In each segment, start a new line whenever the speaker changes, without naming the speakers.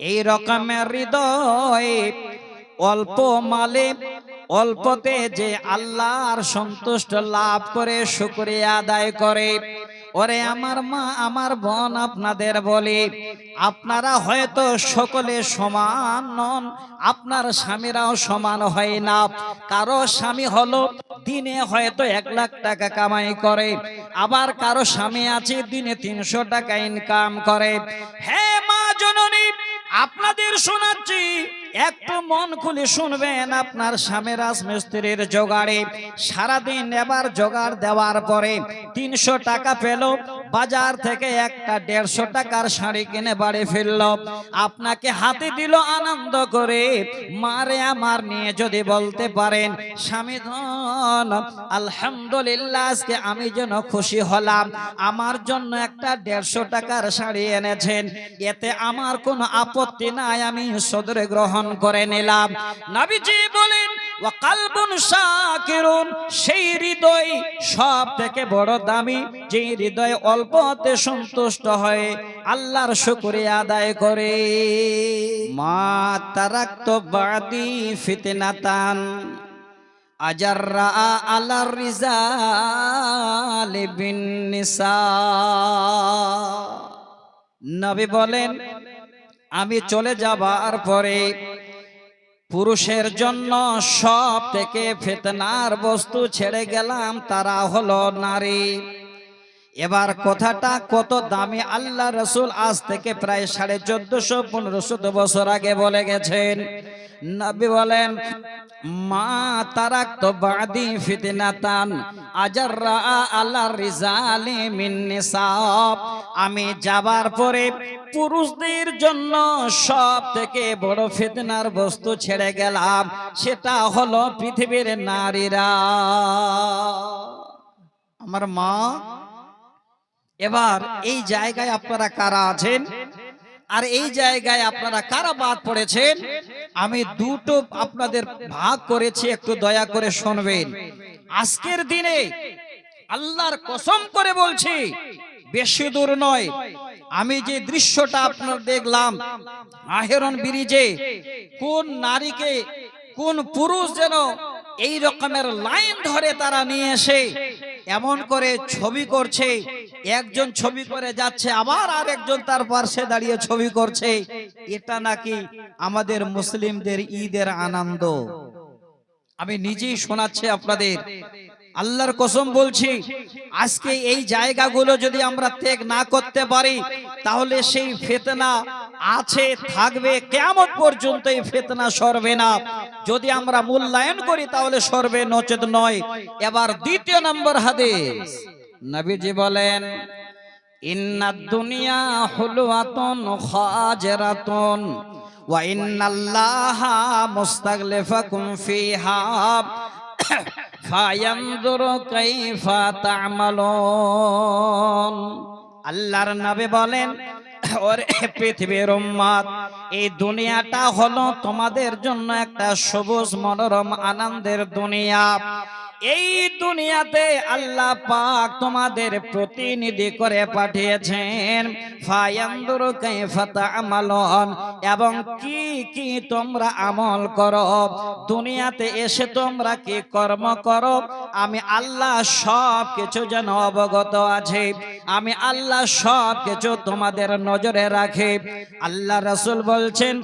এই রকমের হৃদয় অল্প মালে অল্পতে যে আল্লাহর সন্তুষ্ট লাভ করে শুকরিয়া আদায় করে। ওরে আমার মা আমার বোন, আপনাদের বলি, আপনারা হয়তো সকলে সমান নন, আপনার স্বামীরাও সমান হয় না। কারো স্বামী হলো দিনে হয়তো 1 লাখ টাকা কামাই করে, আবার কারো স্বামী আছে দিনে 300 টাকা ইনকাম করে। হ্যাঁ মা জননী, আপনাদের শোনাচ্ছি, একটু মন খুলে শুনবেন। আপনার স্বামী রাজমিস্ত্রির জোগাড়ে সারাদিন এবার জোগাড় দেওয়ার পরে 300 টাকা পেল, বাজার থেকে একটা 150 টাকার শাড়ি কিনে বাড়ি ফিরল, আপনাকে হাতে দিল আনন্দ করে। মারে আমার নিয়ে যদি বলতে পারেন, স্বামী ধন আলহামদুলিল্লাহ, আজকে আমি যেন খুশি হলাম, আমার জন্য একটা 150 টাকার শাড়ি এনেছেন, এতে আমার কোনো আপত্তি নাই, আমি সদরে গ্রহণ করে নিলাম। নবীজি বলেন ওয়া কালবুন শাকিরুন, সেই হৃদয় সব থেকে বড় দামি, যে হৃদয় অল্পতে সন্তুষ্ট হয়, আল্লাহর শুকরিয়া আদায় করে। মা তারাকতু বাদি ফিতনাতান আজাররা আলার রিজাল বিন নিসা। নবী বলেন, আমি চলে যাবার পরে পুরুষের জন্য সব থেকে ফিতনার বস্তু ছেড়ে গেলাম, তারা হলো নারী। এবার কথাটা কত দামি আল্লাহ রাসূল আজ থেকে প্রায় 1450-1500 বছর আগে বলে গেছেন। নবী বলেন, মা তারাকতু বাদি ফিতনাতান আজাররা আলার রিজালি মিন নিসা। আমি যাবার পরে পুরুষদের জন্য সব থেকে বড় ফিতনার বস্তু ছেড়ে গেলাম, সেটা হলো পৃথিবীর নারীরা। আমার মা, এবার এই জায়গায় আপনারা কারা আছেন আর এই জায়গায় আপনারা কারা বাদ পড়েছেন, আমি দুটো আপনাদের ভাগ করেছি, একটু দয়া করে শুনবেন। আজকের দিনে আল্লাহর কসম করে বলছি, বেশি দূর নয়, আমি যে দৃশ্যটা আপনার দেখলাম আহেরন ব্রিজে, কোন নারীকে কোন পুরুষ যেন এই রকমের লাইন ধরে তারা নিয়ে এসে এমন করে ছবি করছে, একজন ছবি করে যাচ্ছে, আবার আরেকজন তার পাশে দাঁড়িয়ে ছবি করছে। এটা নাকি আমাদের মুসলিমদের ঈদের আনন্দ। আমি নিজেই শোনাচ্ছি আপনাদের, আল্লাহর কসম বলছি, আজকে এই জায়গাগুলো যদি আমরা ত্যাগ না করতে পারি, তাহলে সেই ফিতনা আছে, থাকবে, কিয়ামত পর্যন্ত এই ফিতনা সরবে না। যদি আমরা মূল্যায়ন করি তাহলে সরবে, নচেত নয়। এবার দ্বিতীয় নম্বর হাদিস, নবীজি বলেন, ইন্নাদ দুনিয়া হুলওয়াতুন খাজিরাতুন ওয়া ইন্নাল্লাহা মুস্তাগলিফাকুম ফিহা ফায়ানজুরু কাইফা তা'মালুন। আল্লাহর নবী বলেন, ওরে পৃথিবীর উম্মত, এই দুনিয়াটা হলো তোমাদের জন্য একটা সবুজ মনোরম আনন্দের দুনিয়া। এই দুনিয়াতে আল্লাহ পাক তোমাদের প্রতিনিধি করে পাঠিয়েছেন, ফায়ানজুরু কাইফা তা'মালুন, এবং কি কি তোমরা আমল করো, দুনিয়াতে এসে তোমরা কি কর্ম করো, আমি আল্লাহ সব কিছু যেন অবগত আছে, আমি আল্লাহ সব কিছু তোমাদের নজরে রাখে। আল্লাহ রাসূল বলছেন,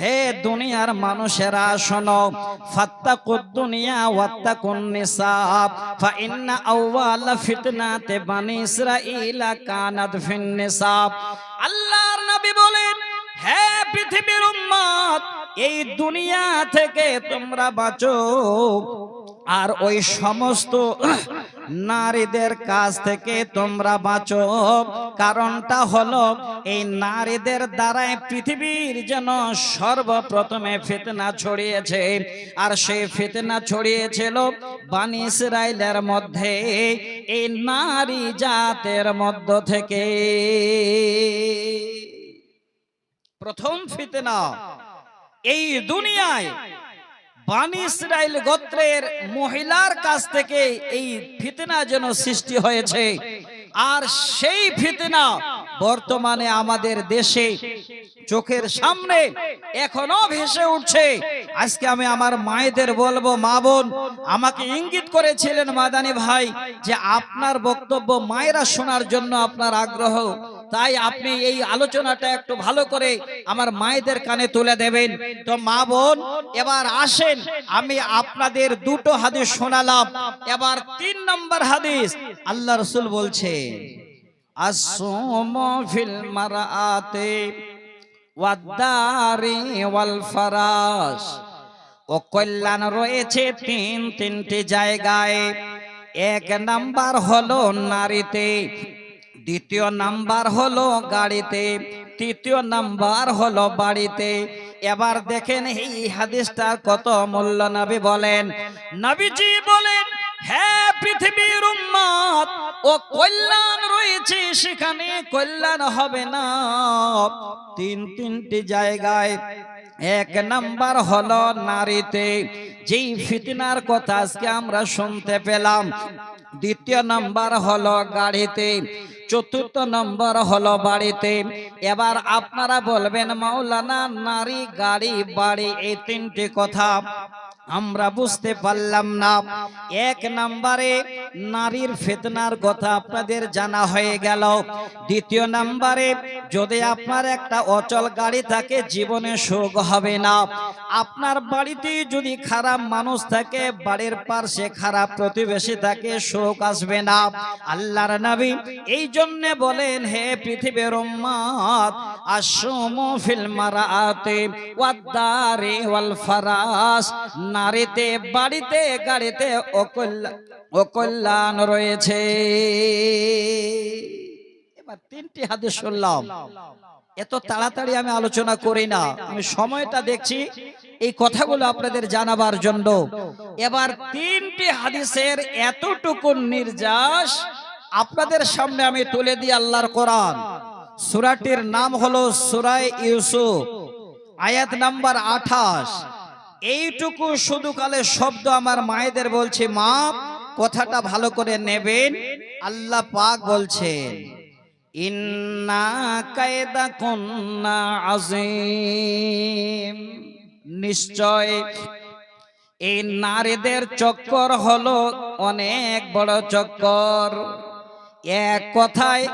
হে দুনিয়ার মানুষেরা শোনো, ফাত্তাকুদ দুনিয়া ওয়াত্তাকুন নিসা ফা ইন্না আউওয়ালা ফিতনাতে বানি ইসরাঈলা কানাত ফিন নিসা। আল্লাহর নবী বলেন, হে পৃথিবীর উম্মত, এই দুনিয়া থেকে তোমরা বাঁচো, আর ওই সমস্ত নারীদের কাছ থেকে তোমরা বাঁচো। কারণটা হলো, এই নারীদের দ্বারাই পৃথিবীর যেন সর্বপ্রথমে ফিতনা ছড়িয়েছে, আর সেই ফিতনা ছড়িয়েছিল বানি ইসরাইলের মধ্যে, এই নারী জাতের মধ্য থেকে। প্রথম ফিতনা এই দুনিয়ায় বানি ইসরাইল গোত্রের মহিলার কাছ থেকে এই ফিতনা যেন সৃষ্টি হয়েছে, আর সেই ফিতনা বর্তমানে আমাদের দেশে চোখের সামনে এখনো ভেসে উঠছে। আজকে আমি আমার মায়েদের বলবো, মা বোন আমাকে ইঙ্গিত করেছিলেন মাদানী ভাই যে আপনার বক্তব্য মায়েরা শোনার জন্য আপনার আগ্রহ, তাই আপনি এই আলোচনাটা একটু ভালো করে আমার মায়েদের কানে তুলে দেবেন। তো মা বোন এবার আসেন, আমি আপনাদের দুটো হাদিস শোনালাম, এবার 3 নম্বর হাদিস। আল্লাহ রাসূল বলছে আসসামু ফিল মারাআতি ওয়াদ-দারি ওয়াল ফারাস, ও কল্যাণ রয়েছে তিনটি জায়গায়। 1 নাম্বার হলো নারীতে, 2য় নাম্বার হলো গাড়িতে, 3য় নাম্বার হলো বাড়িতে। এবার দেখেন এই হাদিসটার কত মূল্য। নবী বলেন, নবীজি বলেন, হ্যাঁ পৃথিবীর উম্মত, ও কল্যাণ রয়েছে সেখানে, কল্যাণ হবে না তিনটি জায়গায়। 1 নাম্বার হলো নারীতে, যেই ফিতনার কথা আজকে আমরা শুনতে পেলাম। 2য় নাম্বার হলো গাড়িতে, 4র্থ নাম্বার হলো বাড়িতে। এবার আপনারা বলবেন, মাওলানা নারী, গাড়ি, বাড়ি, এই 3টি কথা আমরা বুঝতে পারলাম না। 1 নম্বরে নারীর ফিতনার কথা আপনাদের জানা হয়ে গেল। 2য় নম্বরে যদি আপনার একটা অচল গাড়ি থাকে জীবনে সুখ হবে না। আপনার বাড়িতে যদি খারাপ মানুষ থাকে, বাড়ির পাশে খারাপ প্রতিবেশী থাকে, সুখ আসবে না। আল্লাহর নবী এই জন্য বলেন, হে পৃথিবীর উম্মত, আসসামু ফিল মারাআতি ওয়াদ-দারি ওয়াল ফারাস, নারীতে, বাড়িতে, গাড়িতে অকল্যাণ রয়েছে। এবার 3টি হাদিস শুনলাম। এত তাড়াতাড়ি আমি আলোচনা করি না, আমি সময়টা দেখছি এই কথাগুলো আপনাদের জানাবার জন্য। এবার 3টি হাদিসের এতটুকু নির্যাস আপনাদের সামনে আমি তুলে দিই। আল্লাহর কোরআন, সূরাটির নাম হলো সূরা ইউসুফ, আয়াত নাম্বার 28। এইটুকু শুধু কালে শব্দ আমার মায়েদের বলছে, মা কথাটা ভালো করে নেবেন। আল্লাহ পাক বলছেন, ইন্না কায়দাকুন্না আযীম, নিশ্চয় এই নারীদের চক্কর হলো অনেক বড় চক্কর। এক কথায়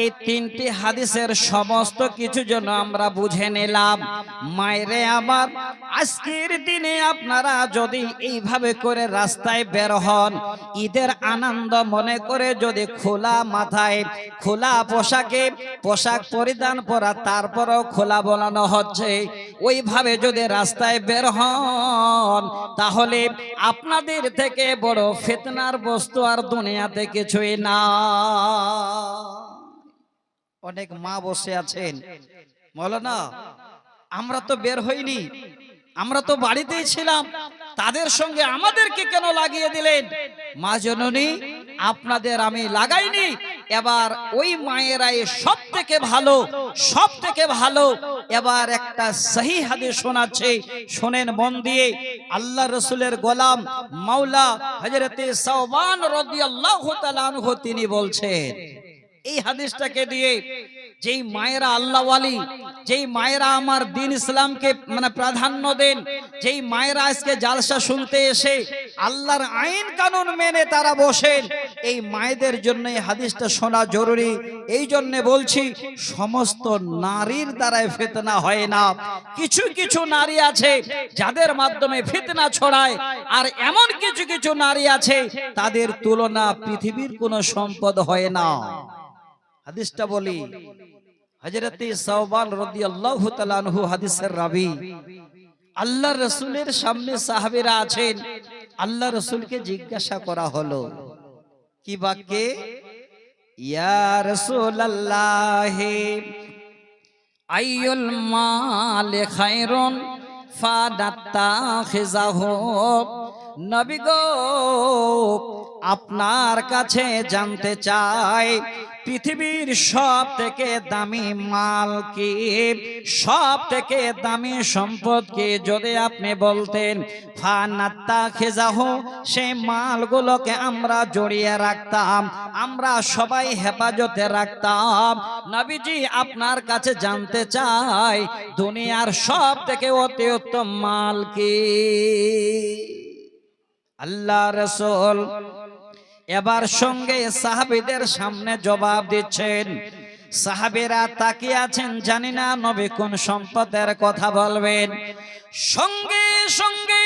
এই 3টি হাদিসের সমস্ত কিছু যেন আমরা বুঝে নিলাম। মায়েরে আমার, আজকের দিনে আপনারা যদি এইভাবে করে রাস্তায় বের হন, ঈদের আনন্দ মনে করে যদি খোলা মাথায়, খোলা পোশাকে পোশাক পরিধান করা, তারপরও খোলা বলানো হচ্ছে, ওইভাবে যদি রাস্তায় বের হন, তাহলে আপনাদের থেকে বড় ফিতনার বস্তু আর দুনিয়াতে কিছুই না। অনেক মা বসে আছেন, মাওলানা আমরা তো বের হইনি, আমরা তো বাড়িতেই ছিলাম, তাদের সঙ্গে আমাদেরকে কেন লাগিয়ে দিলেন? মা জননী, আপনাদের আমি লাগাইনি। এবার ওই মায়েরাই সব থেকে ভালো, সব থেকে ভালো। এবার একটা সহি হাদিস শোনাচ্ছে, শোনেন মন দিয়ে। আল্লাহ রাসূলের গোলাম মাওলা হযরতে সাওবান রাদিয়াল্লাহু তাআলা আনহু তিনি বলছেন, এই হাদিসটাকে দিয়ে, যেই মায়েরা আল্লাহওয়ালি, যেই মায়েরা আমার দ্বীন ইসলামকে প্রাধান্য দেন, যেই মায়েরা আজকে জালসা শুনতে এসে আল্লাহর আইন কানুন মেনে তারা বসেন, এই মায়েদের জন্য এই হাদিসটা শোনা জরুরি। এই জন্য বলছি, সমস্ত নারীর দ্বারাই ফিতনা হয় না। কিছু কিছু নারী আছে যাদের মাধ্যমে ফিতনা ছড়ায়, আর এমন কিছু কিছু নারী আছে তাদের তুলনা পৃথিবীর কোনো সম্পদ হয় না। হাদিসটা বলি, হযরত সাওবান রাদিয়াল্লাহু তাআলা আনহু হাদিসের রাবী। আল্লাহর রাসূলের সামনে সাহাবীরা আছেন, আল্লাহ রাসূলকে জিজ্ঞাসা করা হলো কি বাক্যে, ইয়া রাসূলুল্লাহ আইয়ুল মাল খায়রুন ফানাত্তাখিযাহু, নবী গো আপনার কাছে জানতে চাই পৃথিবীর সব থেকে দামি মাল কি, সব থেকে দামি সম্পদ কি যদি আপনি বলতেন, ফানাত্তাখিযাহু, সেই মালগুলোকে আমরা জড়িয়ে রাখতাম, আমরা সবাই হেফাজতে রাখতাম। নবীজি আপনার কাছে জানতে চাই দুনিয়ার সব থেকে অতি উত্তম মাল কি? আল্লাহ রাসূল এবার সঙ্গে সাহাবীদের সামনে জবাব দিচ্ছেন। সাহাবীরা তাকিয়ে আছেন, জানি না নবী কোন সম্পদের কথা বলবেন। সঙ্গে সঙ্গে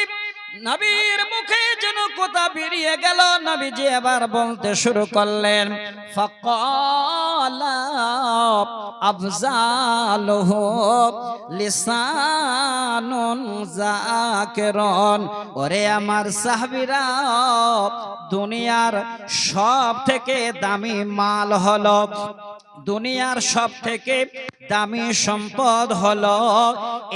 নবীর মুখে যেন কথা বেরিয়ে গেল। নবীজি এবার বলতে শুরু করলেন, ফাকালা আফজালুহু লিসানুন যাকিরুন। ওরে আমার সাহাবীরা, দুনিয়ার সব থেকে দামি মাল হলো, দুনিয়ার সব থেকে দামি সম্পদ হলো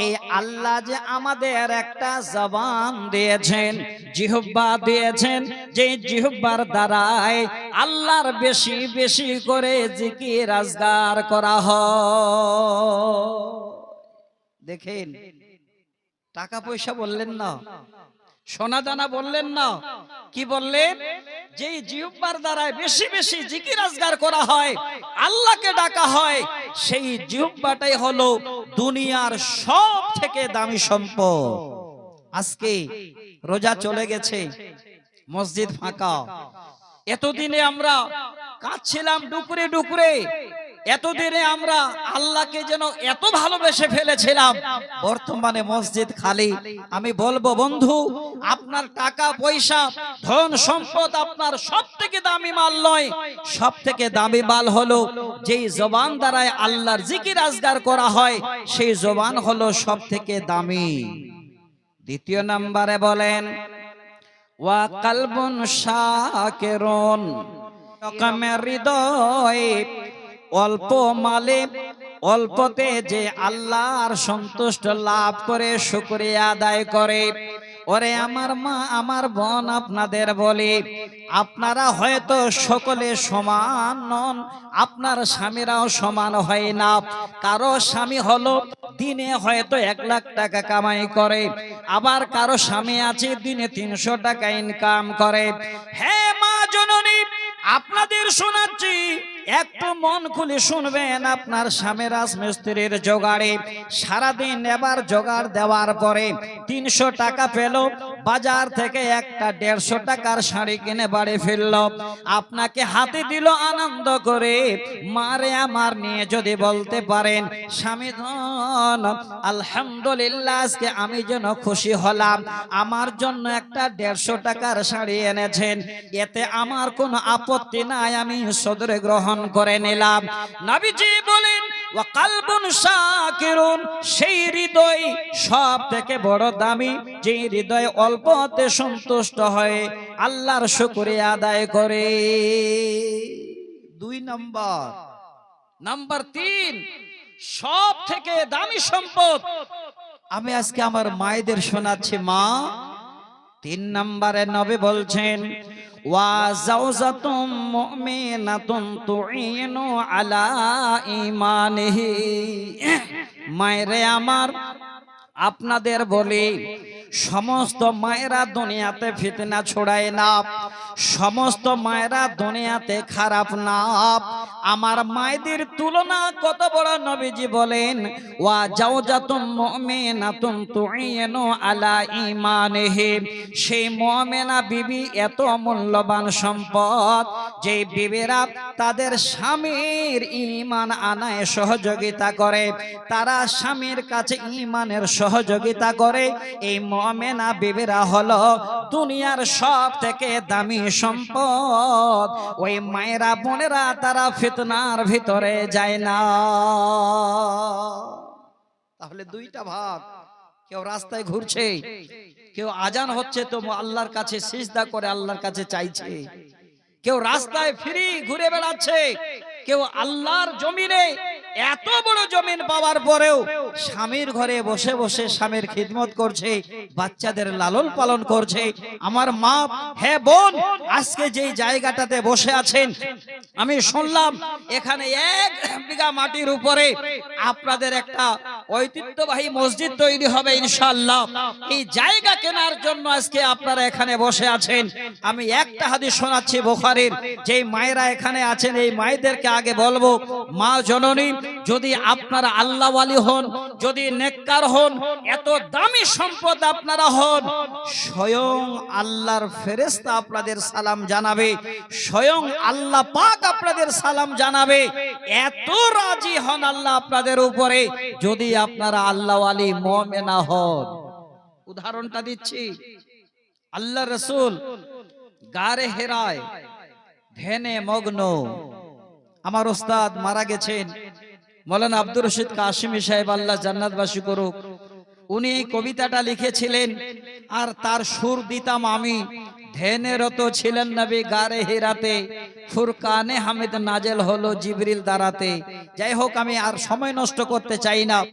এই আল্লাহ যে আমাদের একটা জবান দিয়েছেন, জিহ্বা দিয়েছেন, যে জিহ্বার দ্বারাই আল্লাহর বেশি বেশি করে জিকির আজগার করা হয়। দেখেন, টাকা পয়সা বললেন না, সোনা দানা বললেন না, কি বললেন? যে জিহ্বার দ্বারা বেশি বেশি জিকির আজগার করা হয়, আল্লাহকে ডাকা হয়, সেই জিহ্বাটাই হলো দুনিয়ার সব থেকে দামি সম্পদ। আজকে রোজা চলে গেছে, মসজিদ ফাঁকা। এতদিনে আমরা কাঁদছিলাম ডুকরে ডুকরে, এতদিনে আমরা আল্লাহকে যেন এত ভালোবেসে ফেলেছিলাম, বর্তমানে মসজিদ খালি। আমি বলবো বন্ধু, আপনার টাকা পয়সা ধন সম্পদ আপনার সব থেকে দামি মাল নয়, সব থেকে দামি মাল হলো যেই জবান দ্বারায় আল্লাহর জিকির আজগার করা হয়, সেই জবান হলো সব থেকে দামি। দ্বিতীয় নম্বরে বলেন, ওয়া কালবুন শাকিরুন, রকমের হৃদয় অল্প মালে অল্পতে যে আল্লাহর সন্তুষ্ট লাভ করে শুকরিয়া আদায় করে। ওরে আমার মা, আমার বোন, আপনাদের বলি, আপনারা হয়তো সকলে সমান নন, আপনার স্বামীরাও সমান হয় না। কারো স্বামী হলো দিনে হয়তো 1 লাখ টাকা কামাই করে, আবার কারো স্বামী আছে দিনে 300 টাকা ইনকাম করে। হে মা জননী, আপনাদের শোনাচ্ছি, একটু মন খুলে শুনবেন। আপনার স্বামী রাজমিস্ত্রির জোগাড়ে সারাদিন এবার জোগাড় দেওয়ার পরে 300 টাকা পেল, বাজার থেকে একটা 150 টাকার শাড়ি কিনে বাড়ি ফিরল, আপনাকে হাতে দিল আনন্দ করে। মারে আমার নিয়ে যদি বলতে পারেন, স্বামী ধন আলহামদুলিল্লাহ, আজকে আমি যেন খুশি হলাম, আমার জন্য একটা 150 টাকার শাড়ি এনেছেন, এতে আমার কোনো আপত্তি নাই, আমি সদরে গ্রহণ করে নিলাম। নবীজি বলেন, ওয়া কালবুন শাকিরুন, সেই হৃদয় সব থেকে বড় দামি, যে হৃদয় অল্পতে সন্তুষ্ট হয়, আল্লাহর শুকরিয়া আদায় করে। 2 নাম্বার 3, সব থেকে দামি সম্পদ আমি আজকে আমার মায়েদের শোনাচ্ছি। মা, 3 নম্বরে নবী বলছেন, ওয়া যাওজাতুম মুমিনাতুন তুইনু আলা ঈমানিহি। মায়েরে আমার, আপনাদের বলি, সমস্ত মায়েরা দুনিয়াতে ফিতনা ছড়ায় না, সমস্ত মায়েরা দুনিয়াতে খারাপ না। আমার মায়েদের তুলনা কত বড়, নবীজি বলেন, ওয়া যাওজাতুম মুমিনাতুন তুইনু আলা ঈমানিহি। সেই মুমিনা বিবি এত মূল্যবান সম্পদ, যে বিবিরা তাদের স্বামীর ঈমান আনায় সহযোগিতা করে, তারা স্বামীর কাছে ঈমানের সহযোগিতা করে। এই মুমিনা বিবিরা হলো দুনিয়ার সব থেকে দামি সম্পদ। ওই মায়েরা বোনেরা তারা ফিতনার ভিতরে যায় না। তাহলে 2টা ভাগ, কেউ রাস্তায় ঘুরছে, কেউ আজান হচ্ছে তো আল্লাহর কাছে সিজদা করে আল্লাহর কাছে চাইছে, কেউ রাস্তায় ফ্রি ঘুরে বেড়াচ্ছে, কেউ আল্লাহর জমিনে এত বড় জমিন পাওয়ার পরেও স্বামীর ঘরে বসে বসে স্বামীর খিদমত করছে, বাচ্চাদের লালন পালন করছে। আমার মা, হ্যাঁ বোন, আজকে যেই জায়গাটাতে বসে আছেন, আমি শুনলাম এখানে 1 বিঘা মাটির উপরে আপনাদের একটা ঐতিহ্যবাহী মসজিদ তৈরি হবে ইনশাআল্লাহ। এই জায়গা কেনার জন্য আজকে আপনারা এখানে বসে আছেন। আমি একটা হাদিস শোনাচ্ছি বুখারীর, যেই মায়েরা এখানে আছেন এই মায়েদেরকে আগে বলবো, মা জননী, যদি আপনারা আল্লাহ ওয়ালি হন, যদি নেককার হন, এত দামি সম্পদ আপনারা হন, স্বয়ং আল্লাহর ফেরেশতা আপনাদের সালাম জানাবে, স্বয়ং আল্লাহ পাক আপনাদের সালাম জানাবে। এত রাজি হন আল্লাহ আপনাদের উপরে যদি আপনারা আল্লাহ ওয়ালি মুমিনা হন। উদাহরণটা দিচ্ছি, আল্লাহ রাসূল গারে হেরায় ধ্যানে মগ্ন, আমার ওস্তাদ মারা গেছেন মাওলানা আব্দুর রশিদ কাশিমি সাহেব, আল্লাহ জান্নাতবাসী করুক। উনি এই কবিতাটা লিখেছিলেন আর তার সুর দিতাম আমি। ধ্যানরত ছিলেন নবী গারে হেরাতে, ফুরকানে হামিদ নাজেল হলো জিবরিল দারাতে। যাই হোক, আমি আর সময় নষ্ট করতে চাই না।